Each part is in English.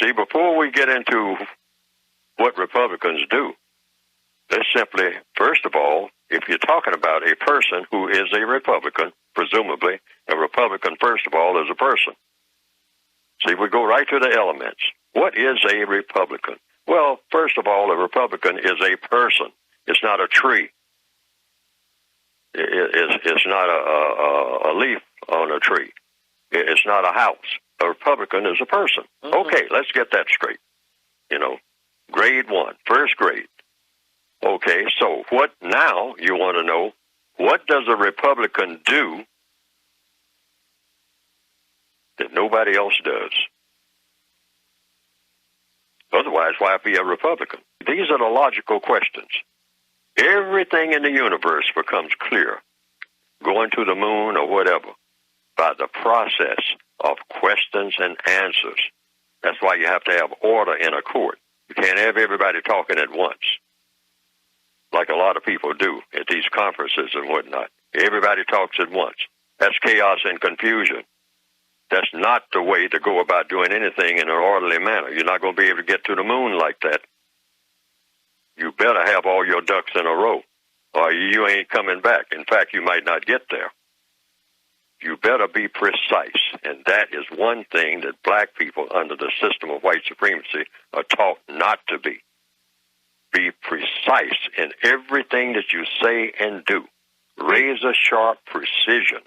See, before we get into what Republicans do, let's simply, first of all, if you're talking about a person who is a Republican, presumably, a Republican, first of all, is a person. See, we go right to the elements. What is a Republican? Well, first of all, a Republican is a person. It's not a tree. It's not a leaf on a tree. It's not a house. A Republican is a person. Mm-hmm. Okay, let's get that straight. Grade 1, first grade. Okay, so what now you want to know, what does a Republican do that nobody else does? Otherwise, why be a Republican? These are the logical questions. Everything in the universe becomes clear, going to the moon or whatever, by the process of questions and answers. That's why you have to have order in a court. You can't have everybody talking at once, like a lot of people do at these conferences and whatnot. Everybody talks at once. That's chaos and confusion. That's not the way to go about doing anything in an orderly manner. You're not going to be able to get to the moon like that. You better have all your ducks in a row, or you ain't coming back. In fact, you might not get there. You better be precise, and that is one thing that black people under the system of white supremacy are taught not to be. Be precise in everything that you say and do. Razor-sharp precision.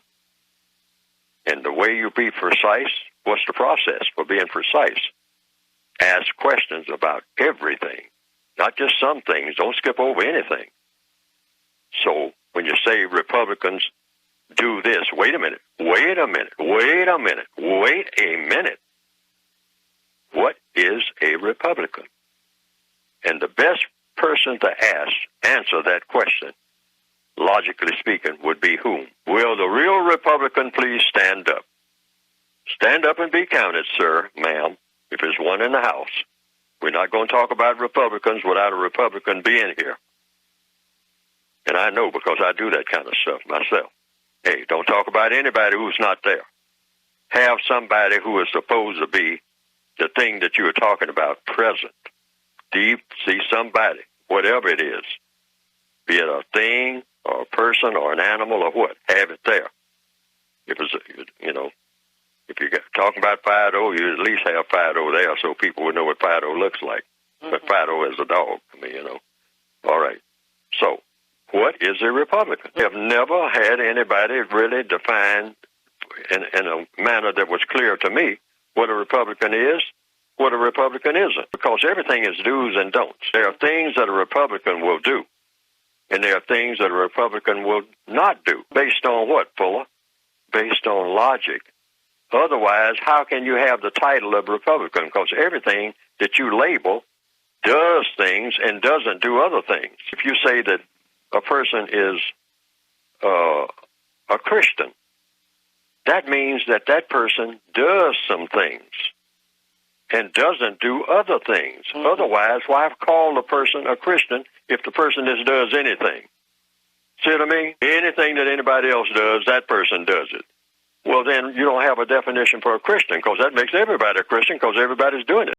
And the way you be precise, what's the process for being precise? Ask questions about everything, not just some things. Don't skip over anything. So when you say Republicans do this, wait a minute. What is a Republican? And the best person to answer that question, logically speaking, would be whom? Will the real Republican please stand up? Stand up and be counted, sir, ma'am, if there's one in the House. We're not going to talk about Republicans without a Republican being here. And I know because I do that kind of stuff myself. Hey, don't talk about anybody who's not there. Have somebody who is supposed to be the thing that you are talking about present. Deep, see somebody, whatever it is, be it a thing or a person or an animal or what, have it there. If it's, if you're talking about Fido, you at least have Fido there so people would know what Fido looks like. Mm-hmm. But Fido is a dog to me, All right. So, what is a Republican? I have never had anybody really define in a manner that was clear to me what a Republican is, what a Republican isn't. Because everything is do's and don'ts. There are things that a Republican will do, and there are things that a Republican will not do. Based on what, Fuller? Based on logic. Otherwise, how can you have the title of Republican? Because everything that you label does things and doesn't do other things. If you say that a person is a Christian, that means that that person does some things and doesn't do other things. Mm-hmm. Otherwise, why call the person a Christian if the person just does anything? See what I mean? Anything that anybody else does, that person does it. Well, then you don't have a definition for a Christian, because that makes everybody a Christian because everybody's doing it.